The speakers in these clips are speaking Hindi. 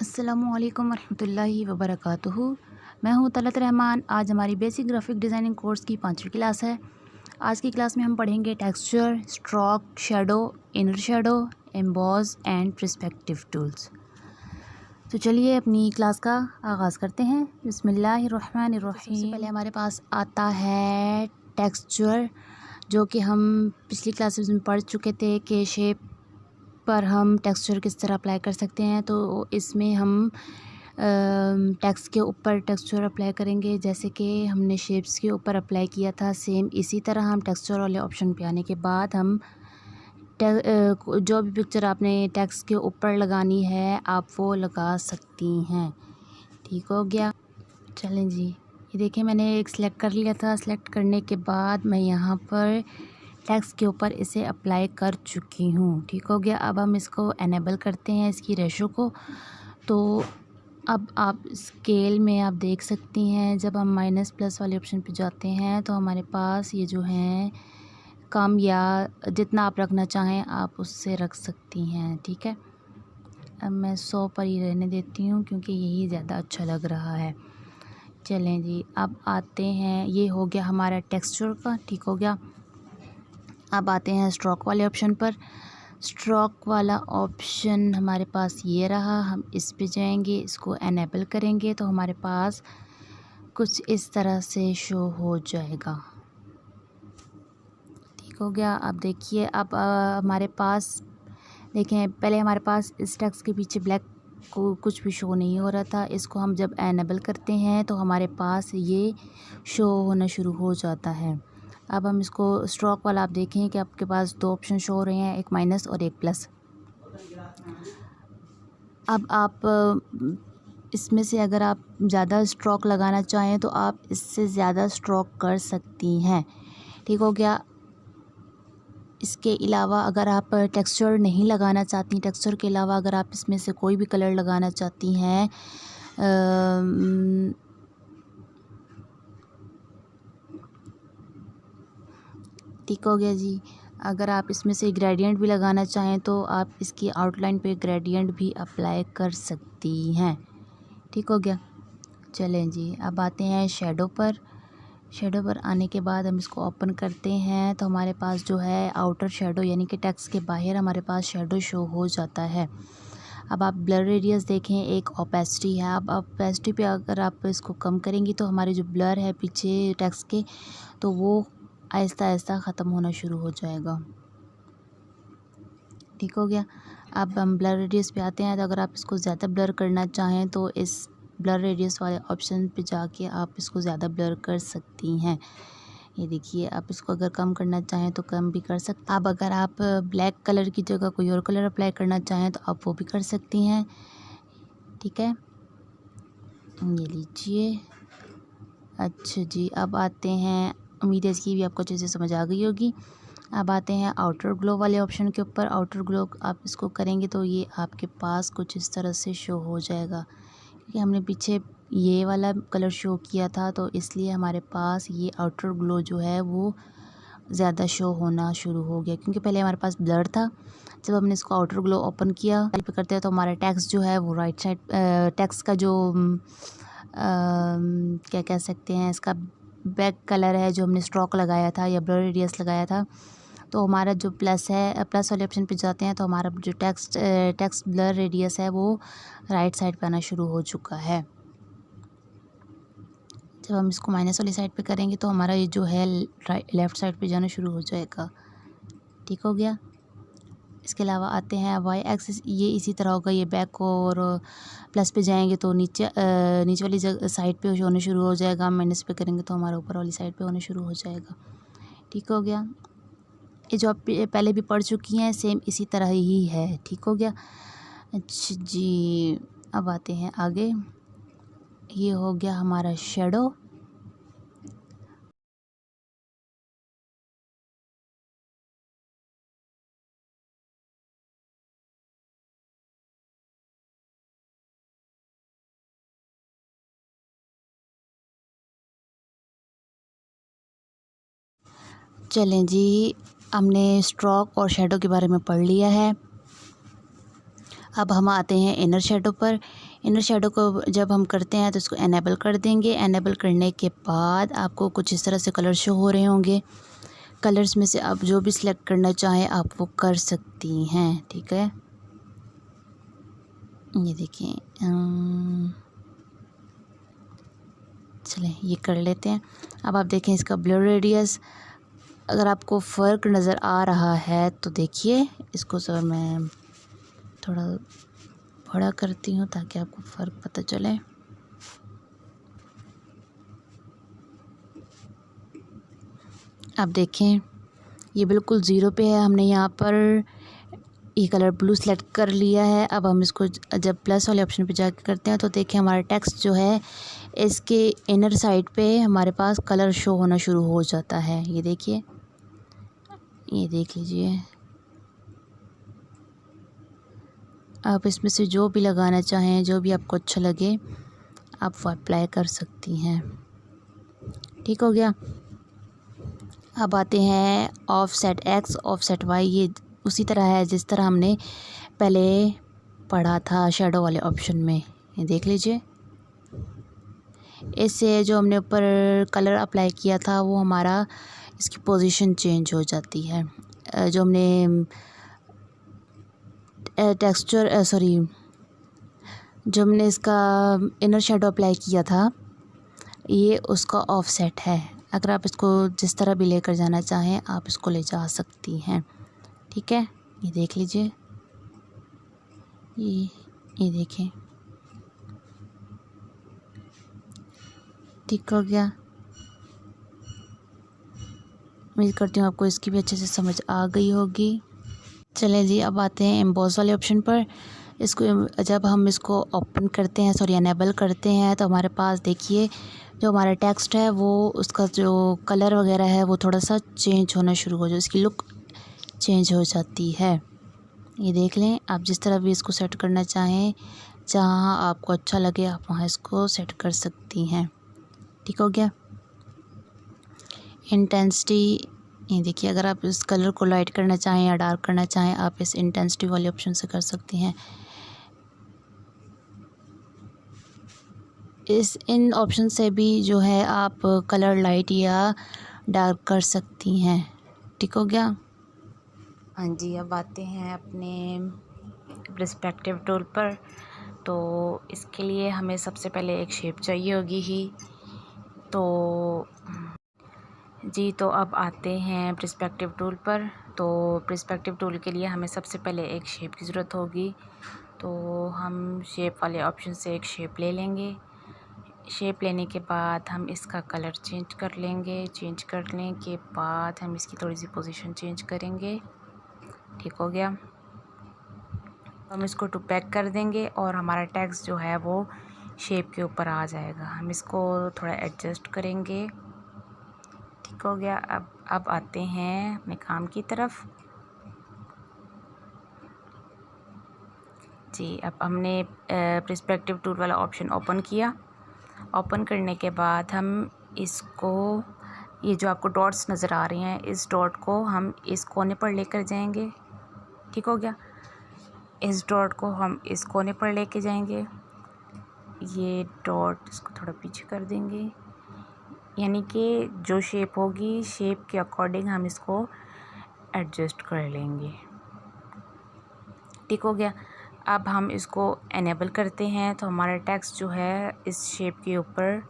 अस्सलामुअलैकुम वरहमतुल्लाहि वबरकातुहू। मैं हूँ तलत रहमान। आज हमारी बेसिक ग्राफिक डिज़ाइनिंग कोर्स की 5वीं क्लास है। आज की क्लास में हम पढ़ेंगे texture, stroke, shadow, inner shadow, emboss and perspective tools. तो चलिए अपनी क्लास का आगाज़ करते हैं। बिस्मिल्लाहिर्रहमानिर्रहीम। सबसे पहले हमारे पास आता है टेक्सचर, जो कि हम पिछली क्लासेस में पढ़ चुके थे कि शेप पर हम टेक्सचर किस तरह अप्लाई कर सकते हैं। तो इसमें हम टेक्स्ट के ऊपर टेक्सचर अप्लाई करेंगे, जैसे कि हमने शेप्स के ऊपर अप्लाई किया था। सेम इसी तरह हम टेक्सचर वाले ऑप्शन पे आने के बाद हम जो भी पिक्चर आपने टेक्स्ट के ऊपर लगानी है आप वो लगा सकती हैं। ठीक हो गया। चलें जी, ये देखिए मैंने एक सिलेक्ट कर लिया था। सिलेक्ट करने के बाद मैं यहाँ पर टेक्स्ट के ऊपर इसे अप्लाई कर चुकी हूँ। ठीक हो गया। अब हम इसको एनेबल करते हैं, इसकी रेशो को। तो अब आप स्केल में आप देख सकती हैं, जब हम माइनस प्लस वाले ऑप्शन पे जाते हैं तो हमारे पास ये जो हैं कम या जितना आप रखना चाहें आप उससे रख सकती हैं। ठीक है, अब मैं 100 पर ही रहने देती हूँ क्योंकि यही ज़्यादा अच्छा लग रहा है। चलें जी, अब आते हैं, ये हो गया हमारा टेक्सचर का। ठीक हो गया। अब आते हैं स्ट्रोक वाले ऑप्शन पर। स्ट्रोक वाला ऑप्शन हमारे पास ये रहा। हम इस पे जाएंगे, इसको एनेबल करेंगे तो हमारे पास कुछ इस तरह से शो हो जाएगा। ठीक हो गया। अब देखिए, अब हमारे पास देखें, पहले हमारे पास इस टेक्स्ट के पीछे ब्लैक को कुछ भी शो नहीं हो रहा था। इसको हम जब एनेबल करते हैं तो हमारे पास ये शो होना शुरू हो जाता है। अब हम इसको स्ट्रोक वाला आप देखें कि आपके पास दो ऑप्शन शो हो रहे हैं, एक माइनस और एक प्लस। अब आप इसमें से अगर आप ज़्यादा स्ट्रोक लगाना चाहें तो आप इससे ज़्यादा स्ट्रोक कर सकती हैं। ठीक हो गया। इसके अलावा अगर आप टेक्सचर नहीं लगाना चाहती, टेक्सचर के अलावा अगर आप इसमें से कोई भी कलर लगाना चाहती हैं, ठीक हो गया जी। अगर आप इसमें से ग्रेडियंट भी लगाना चाहें तो आप इसकी आउटलाइन पे ग्रेडियंट भी अप्लाई कर सकती हैं। ठीक हो गया। चलें जी, अब आते हैं शैडो पर। शैडो पर आने के बाद हम इसको ओपन करते हैं तो हमारे पास जो है आउटर शैडो, यानी कि टेक्स्ट के बाहर हमारे पास शैडो शो हो जाता है। अब आप ब्लर रेडियस देखें, एक ओपेसिटी है। अब ओपेसिटी पे अगर आप इसको कम करेंगी तो हमारे जो ब्लर है पीछे टेक्स्ट के, तो वो आहिस्ता आहिस्ता ख़त्म होना शुरू हो जाएगा। ठीक हो गया। अब हम ब्लर रेडियस पे आते हैं। तो अगर आप इसको ज़्यादा ब्लर करना चाहें तो इस ब्लर रेडियस वाले ऑप्शन पे जाके आप इसको ज़्यादा ब्लर कर सकती हैं। ये देखिए, आप इसको अगर कम करना चाहें तो कम भी कर सकते। अब अगर आप ब्लैक कलर की जगह कोई और कलर अप्लाई करना चाहें तो आप वो भी कर सकती हैं। ठीक है, ये लीजिए। अच्छा जी, अब आते हैं, उम्मीद है इसकी भी आपको अच्छे से समझ आ गई होगी। अब आते हैं आउटर ग्लो वाले ऑप्शन के ऊपर। आउटर ग्लो आप इसको करेंगे तो ये आपके पास कुछ इस तरह से शो हो जाएगा, क्योंकि हमने पीछे ये वाला कलर शो किया था तो इसलिए हमारे पास ये आउटर ग्लो जो है वो ज़्यादा शो होना शुरू हो गया, क्योंकि पहले हमारे पास ब्लर था। जब हमने इसको आउटर ग्लो ओपन किया पे करते हैं तो हमारा टेक्स्ट जो है वो राइट साइड, टेक्स्ट का जो क्या कह सकते हैं, इसका बैक कलर है जो हमने स्ट्रोक लगाया था या ब्लर रेडियस लगाया था, तो हमारा जो प्लस है, प्लस वाले ऑप्शन पे जाते हैं तो हमारा जो टेक्स्ट ब्लर रेडियस है वो राइट साइड पे आना शुरू हो चुका है। जब हम इसको माइनस वाली साइड पे करेंगे तो हमारा ये जो है लेफ़्ट साइड पे जाना शुरू हो जाएगा। ठीक हो गया। इसके अलावा आते हैं वाई एक्सिस, ये इसी तरह होगा। ये बैक और प्लस पे जाएंगे तो नीचे वाली जगह साइड पे होने शुरू हो जाएगा। माइनस पे करेंगे तो हमारा ऊपर वाली साइड पे होने शुरू हो जाएगा। ठीक हो गया। ये जो आप पहले भी पढ़ चुकी हैं सेम इसी तरह ही है। ठीक हो गया। अच्छा जी, अब आते हैं आगे। ये हो गया हमारा शैडो। चलें जी, हमने स्ट्रोक और शैडो के बारे में पढ़ लिया है। अब हम आते हैं इनर शेडो पर। इनर शेडो को जब हम करते हैं तो इसको एनेबल कर देंगे। एनेबल करने के बाद आपको कुछ इस तरह से कलर शो हो रहे होंगे। कलर्स में से आप जो भी सिलेक्ट करना चाहें आप वो कर सकती हैं, ठीक है। ये देखिए, चलें ये कर लेते हैं। अब आप देखें इसका ब्लर रेडियस, अगर आपको फ़र्क नज़र आ रहा है तो देखिए इसको सर मैं थोड़ा बड़ा करती हूँ ताकि आपको फ़र्क पता चले। आप देखें ये बिल्कुल ज़ीरो पे है। हमने यहाँ पर ये कलर ब्लू सेलेक्ट कर लिया है। अब हम इसको जब प्लस वाले ऑप्शन पे जाके करते हैं तो देखिए हमारा टेक्स्ट जो है इसके इनर साइड पे हमारे पास कलर शो होना शुरू हो जाता है। ये देखिए, ये देख लीजिए। आप इसमें से जो भी लगाना चाहें, जो भी आपको अच्छा लगे आप वो अप्लाई कर सकती हैं। ठीक हो गया। अब आते हैं ऑफसेट एक्स ऑफसेट वाई। ये उसी तरह है जिस तरह हमने पहले पढ़ा था शेडो वाले ऑप्शन में। ये देख लीजिए, इससे जो हमने ऊपर कलर अप्लाई किया था वो हमारा इसकी पोजीशन चेंज हो जाती है। जो हमने टेक्सचर जो हमने इसका इनर शेडो अप्लाई किया था ये उसका ऑफसेट है। अगर आप इसको जिस तरह भी लेकर जाना चाहें आप इसको ले जा सकती हैं, ठीक है। ये देख लीजिए, ये देखें, ठीक हो गया। उम्मीद करती हूँ आपको इसकी भी अच्छे से समझ आ गई होगी। चलें जी, अब आते हैं एम्बॉस वाले ऑप्शन पर। इसको जब हम इसको ओपन करते हैं, एनेबल करते हैं तो हमारे पास देखिए जो हमारा टेक्स्ट है वो उसका जो कलर वगैरह है वो थोड़ा सा चेंज होना शुरू हो जाए, इसकी लुक चेंज हो जाती है। ये देख लें, आप जिस तरह भी इसको सेट करना चाहें, जहाँ आपको अच्छा लगे आप वहाँ इसको सेट कर सकती हैं। ठीक हो गया। इंटेंसिटी, ये देखिए अगर आप इस कलर को लाइट करना चाहें या डार्क करना चाहें आप इस इंटेंसिटी वाले ऑप्शन से कर सकती हैं। इन ऑप्शन से भी जो है आप कलर लाइट या डार्क कर सकती हैं। ठीक हो गया। हाँ जी, अब आते हैं अपने पर्सपेक्टिव टूल पर। तो इसके लिए हमें सबसे पहले एक शेप चाहिए होगी ही। तो जी, तो अब आते हैं पर्सपेक्टिव टूल पर। तो पर्सपेक्टिव टूल के लिए हमें सबसे पहले एक शेप की ज़रूरत होगी। तो हम शेप वाले ऑप्शन से एक शेप ले लेंगे। शेप लेने के बाद हम इसका कलर चेंज कर लेंगे। चेंज करने के बाद हम इसकी थोड़ी सी पोजीशन चेंज करेंगे। ठीक हो गया। हम इसको टू पैक कर देंगे और हमारा टेक्स्ट जो है वो शेप के ऊपर आ जाएगा। हम इसको थोड़ा एडजस्ट करेंगे। ठीक हो गया। अब आते हैं अपने काम की तरफ। जी, अब हमने पर्सपेक्टिव टूल वाला ऑप्शन ओपन किया। ओपन करने के बाद हम इसको, ये जो आपको डॉट्स नज़र आ रहे हैं इस डॉट को हम इस कोने पर लेकर जाएंगे। ठीक हो गया। इस डॉट को हम इस कोने पर लेके जाएंगे। ये डॉट इसको थोड़ा पीछे कर देंगे, यानी कि जो शेप होगी शेप के अकॉर्डिंग हम इसको एडजस्ट कर लेंगे। ठीक हो गया। अब हम इसको एनेबल करते हैं तो हमारा टेक्स्ट जो है इस शेप के ऊपर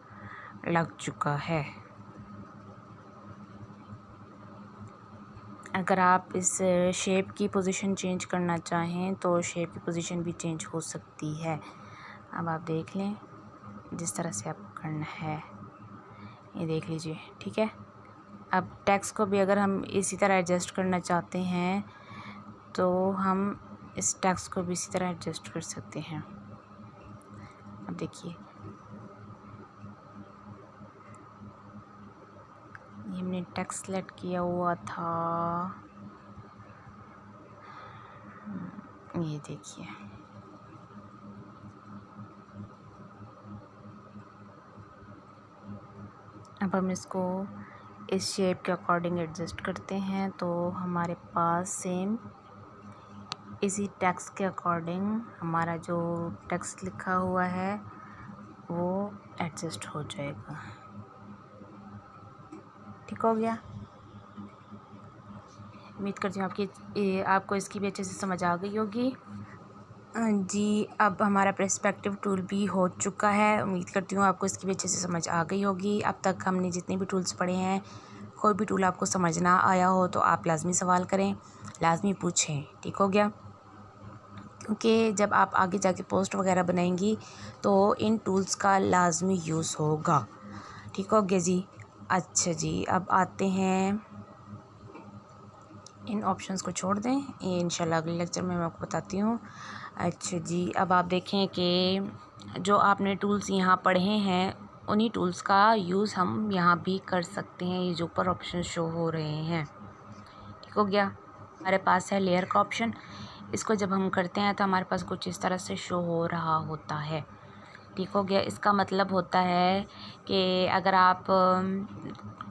लग चुका है। अगर आप इस शेप की पोजीशन चेंज करना चाहें तो शेप की पोजीशन भी चेंज हो सकती है। अब आप देख लें जिस तरह से आपको करना है, ये देख लीजिए। ठीक है। अब टेक्स्ट को भी अगर हम इसी तरह एडजस्ट करना चाहते हैं तो हम इस टेक्स्ट को भी इसी तरह एडजस्ट कर सकते हैं। अब देखिए, ये हमने टेक्स्ट सेलेक्ट किया हुआ था, ये देखिए। अब हम इसको इस शेप के अकॉर्डिंग एडजस्ट करते हैं तो हमारे पास सेम इसी टेक्स्ट के अकॉर्डिंग हमारा जो टेक्स्ट लिखा हुआ है वो एडजस्ट हो जाएगा। ठीक हो गया। उम्मीद करती हूँ आपको इसकी भी अच्छे से समझ आ गई होगी। जी, अब हमारा पर्सपेक्टिव टूल भी हो चुका है। उम्मीद करती हूँ आपको इसकी भी अच्छे से समझ आ गई होगी। अब तक हमने जितने भी टूल्स पढ़े हैं, कोई भी टूल आपको समझ ना आया हो तो आप लाज़मी सवाल करें, लाज़मी पूछें। ठीक हो गया। क्योंकि जब आप आगे जाके पोस्ट वगैरह बनाएंगी तो इन टूल्स का लाज़मी यूज़ होगा। ठीक हो गया जी। अच्छा जी, अब आते हैं, इन ऑप्शंस को छोड़ दें, ये इंशाल्लाह अगले लेक्चर में मैं आपको बताती हूँ। अच्छा जी, अब आप देखें कि जो आपने टूल्स यहाँ पढ़े हैं उन्हीं टूल्स का यूज़ हम यहाँ भी कर सकते हैं। ये जो ऊपर ऑप्शन शो हो रहे हैं, ठीक हो गया। हमारे पास है लेयर का ऑप्शन, इसको जब हम करते हैं तो हमारे पास कुछ इस तरह से शो हो रहा होता है। ठीक हो गया। इसका मतलब होता है कि अगर आप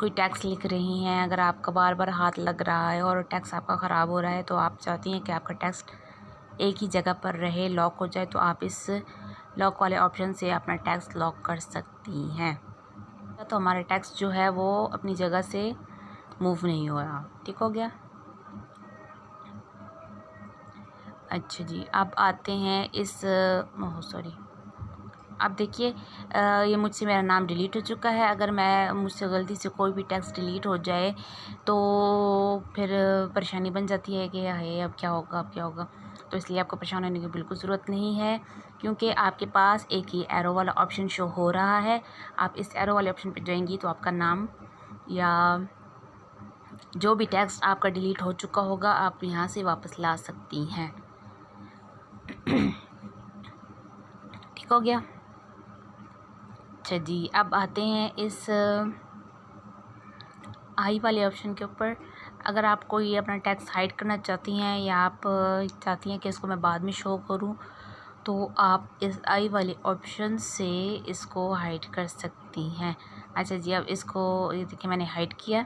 कोई टेक्स्ट लिख रही हैं, अगर आपका बार बार हाथ लग रहा है और टेक्स्ट आपका ख़राब हो रहा है तो आप चाहती हैं कि आपका टेक्स्ट एक ही जगह पर रहे, लॉक हो जाए, तो आप इस लॉक वाले ऑप्शन से अपना टेक्स्ट लॉक कर सकती हैं। तो हमारा टेक्स्ट जो है वो अपनी जगह से मूव नहीं हो रहा। ठीक हो गया। अच्छा जी, अब आते हैं इस सॉरी, अब देखिए ये मुझसे मेरा नाम डिलीट हो चुका है। अगर मुझसे गलती से कोई भी टेक्स्ट डिलीट हो जाए तो फिर परेशानी बन जाती है कि हाय अब क्या होगा, अब क्या होगा। तो इसलिए आपको परेशान होने की बिल्कुल ज़रूरत नहीं है, क्योंकि आपके पास एक ही एरो वाला ऑप्शन शो हो रहा है। आप इस एरो वाले ऑप्शन पर जाएंगी तो आपका नाम या जो भी टेक्स्ट आपका डिलीट हो चुका होगा आप यहाँ से वापस ला सकती हैं। ठीक हो गया। अच्छा जी, अब आते हैं इस आई वाले ऑप्शन के ऊपर। अगर आप कोई अपना टेक्स्ट हाइड करना चाहती हैं या आप चाहती हैं कि इसको मैं बाद में शो करूं, तो आप इस आई वाले ऑप्शन से इसको हाइड कर सकती हैं। अच्छा जी, अब इसको ये देखिए मैंने हाइड किया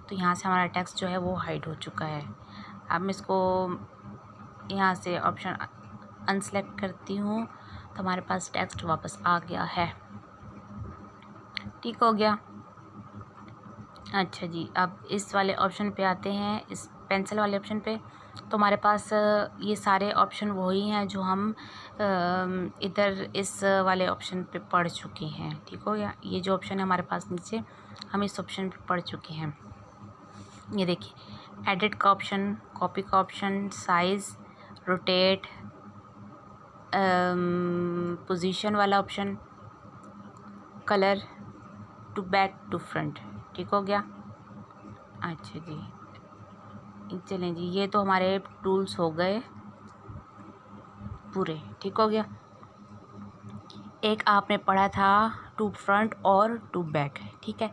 तो यहाँ से हमारा टेक्स्ट जो है वो हाइड हो चुका है। अब मैं इसको यहाँ से ऑप्शन अनसेलेक्ट करती हूँ तो हमारे पास टेक्स्ट वापस आ गया है। ठीक हो गया। अच्छा जी, अब इस वाले ऑप्शन पे आते हैं, इस पेंसिल वाले ऑप्शन पे। तो हमारे पास ये सारे ऑप्शन वही हैं जो हम इधर इस वाले ऑप्शन पे पढ़ चुके हैं। ठीक हो गया। ये जो ऑप्शन है हमारे पास नीचे, हम इस ऑप्शन पे पढ़ चुके हैं। ये देखिए, एडिट का ऑप्शन, कॉपी का ऑप्शन, साइज़, रोटेट, पोजीशन वाला option, colour, to back to front. ठीक हो गया। अच्छा जी, चलें जी, ये तो हमारे टूल्स हो गए पूरे। ठीक हो गया। एक आपने पढ़ा था टू फ्रंट और टू बैक, ठीक है।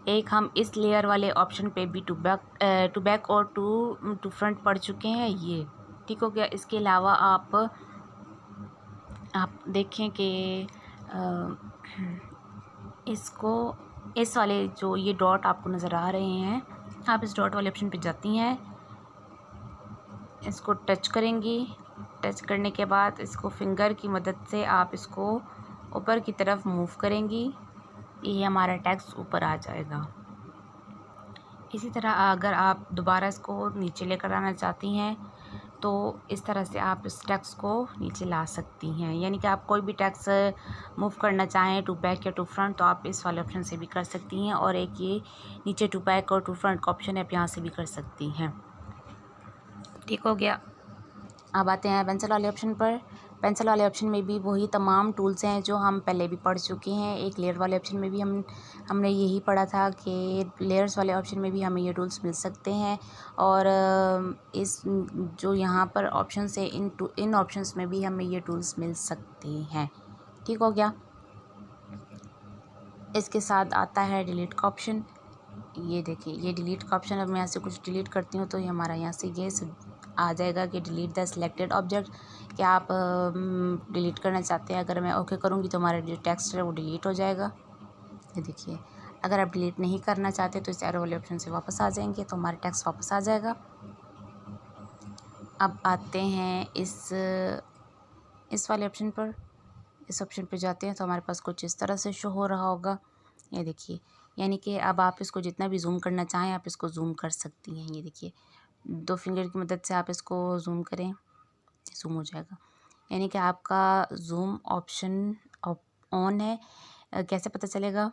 एक हम इस लेयर वाले ऑप्शन पे भी टू बैक और टू फ्रंट पढ़ चुके हैं ये। ठीक हो गया। इसके अलावा आप देखें कि इसको, इस वाले जो ये डॉट आपको नज़र आ रहे हैं, आप इस डॉट वाले ऑप्शन पे जाती हैं, इसको टच करेंगी। टच करने के बाद इसको फिंगर की मदद से आप इसको ऊपर की तरफ मूव करेंगी, ये हमारा टेक्स्ट ऊपर आ जाएगा। इसी तरह अगर आप दोबारा इसको नीचे लेकर आना चाहती हैं तो इस तरह से आप इस टेक्स्ट को नीचे ला सकती हैं। यानी कि आप कोई भी टेक्स्ट मूव करना चाहें टू बैक या टू फ्रंट तो आप इस वाले ऑप्शन से भी कर सकती हैं, और एक ये नीचे टू बैक और टू फ्रंट का ऑप्शन है, आप यहाँ से भी कर सकती हैं। ठीक हो गया। अब आते हैं पेंसिल वाले ऑप्शन पर। पेंसिल वाले ऑप्शन में भी वही तमाम टूल्स हैं जो हम पहले भी पढ़ चुके हैं। एक लेयर वाले ऑप्शन में भी हमने यही पढ़ा था कि लेयर्स वाले ऑप्शन में भी हमें ये टूल्स मिल सकते हैं, और इस जो यहाँ पर ऑप्शन है इन ऑप्शंस में भी हमें ये टूल्स मिल सकते हैं। ठीक हो गया। इसके साथ आता है डिलीट का ऑप्शन। ये देखिए, ये डिलीट का ऑप्शन, अब मैं यहाँ से कुछ डिलीट करती हूँ तो ये हमारा यहाँ से ये आ जाएगा कि डिलीट द सिलेक्टेड ऑब्जेक्ट, कि आप डिलीट करना चाहते हैं। अगर मैं ओके करूँगी तो हमारा जो टेक्स्ट है वो डिलीट हो जाएगा। ये देखिए, अगर आप डिलीट नहीं करना चाहते तो इस एरो वाले ऑप्शन से वापस आ जाएंगे तो हमारा टेक्स्ट वापस आ जाएगा। अब आते हैं इस वाले ऑप्शन पर। इस ऑप्शन पे जाते हैं तो हमारे पास कुछ इस तरह से शो हो रहा होगा। ये देखिए, यानी कि अब आप इसको जितना भी जूम करना चाहें आप इसको जूम कर सकती हैं। ये देखिए, 2 फिंगर की मदद से आप इसको जूम करें, जूम हो जाएगा। यानी कि आपका जूम ऑप्शन ऑन है। कैसे पता चलेगा?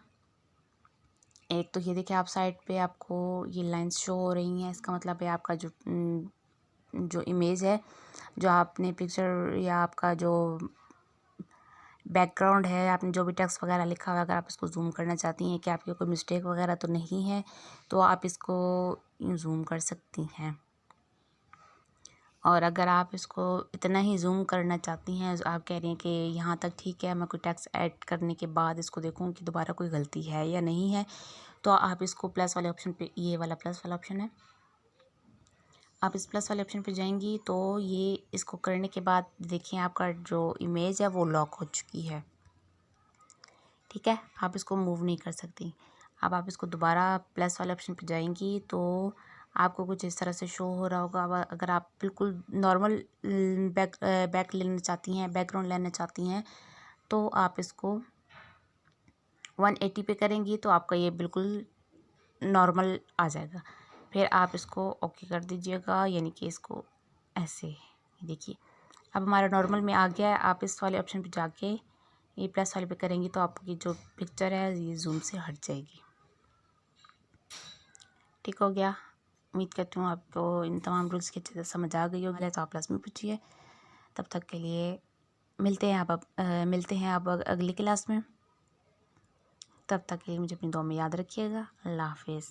एक तो ये देखिए, आप साइड पे आपको ये लाइंस शो हो रही हैं, इसका मतलब है आपका जो इमेज है, जो आपने पिक्चर या आपका जो बैकग्राउंड है, आपने जो भी टेक्स्ट वगैरह लिखा हुआ है, अगर आप इसको जूम करना चाहती हैं कि आपकी कोई मिस्टेक वगैरह तो नहीं है, तो आप इसको जूम कर सकती हैं। और अगर आप इसको इतना ही जूम करना चाहती हैं, आप कह रही हैं कि यहाँ तक ठीक है, मैं कोई टेक्स्ट ऐड करने के बाद इसको देखूँ कि दोबारा कोई गलती है या नहीं है, तो आप इसको प्लस वाले ऑप्शन पे, ये वाला प्लस वाला ऑप्शन है, आप इस प्लस वाले ऑप्शन पे जाएंगी तो ये इसको करने के बाद देखिए आपका जो इमेज है वो लॉक हो चुकी है। ठीक है, आप इसको मूव नहीं कर सकती। अब आप इसको दोबारा प्लस वाले ऑप्शन पे जाएंगी तो आपको कुछ इस तरह से शो हो रहा होगा। अब अगर आप बिल्कुल नॉर्मल बैक लेना चाहती हैं, बैकग्राउंड लेना चाहती हैं, तो आप इसको 180 पे करेंगी तो आपका ये बिल्कुल नॉर्मल आ जाएगा। फिर आप इसको ओके कर दीजिएगा, यानी कि इसको ऐसे देखिए, अब हमारा नॉर्मल में आ गया है। आप इस वाले ऑप्शन पे जाके ये प्लस वाले पे करेंगी तो आपकी जो पिक्चर है ये जूम से हट जाएगी। ठीक हो गया। उम्मीद करती हूँ आपको इन तमाम रूल्स की अच्छे से समझ आ गई होगी। तो आप क्लास में पूछिए। तब तक के लिए मिलते हैं आप अगली क्लास में। तब तक के लिए मुझे अपनी दुआ में याद रखिएगा। अल्लाह हाफिज़।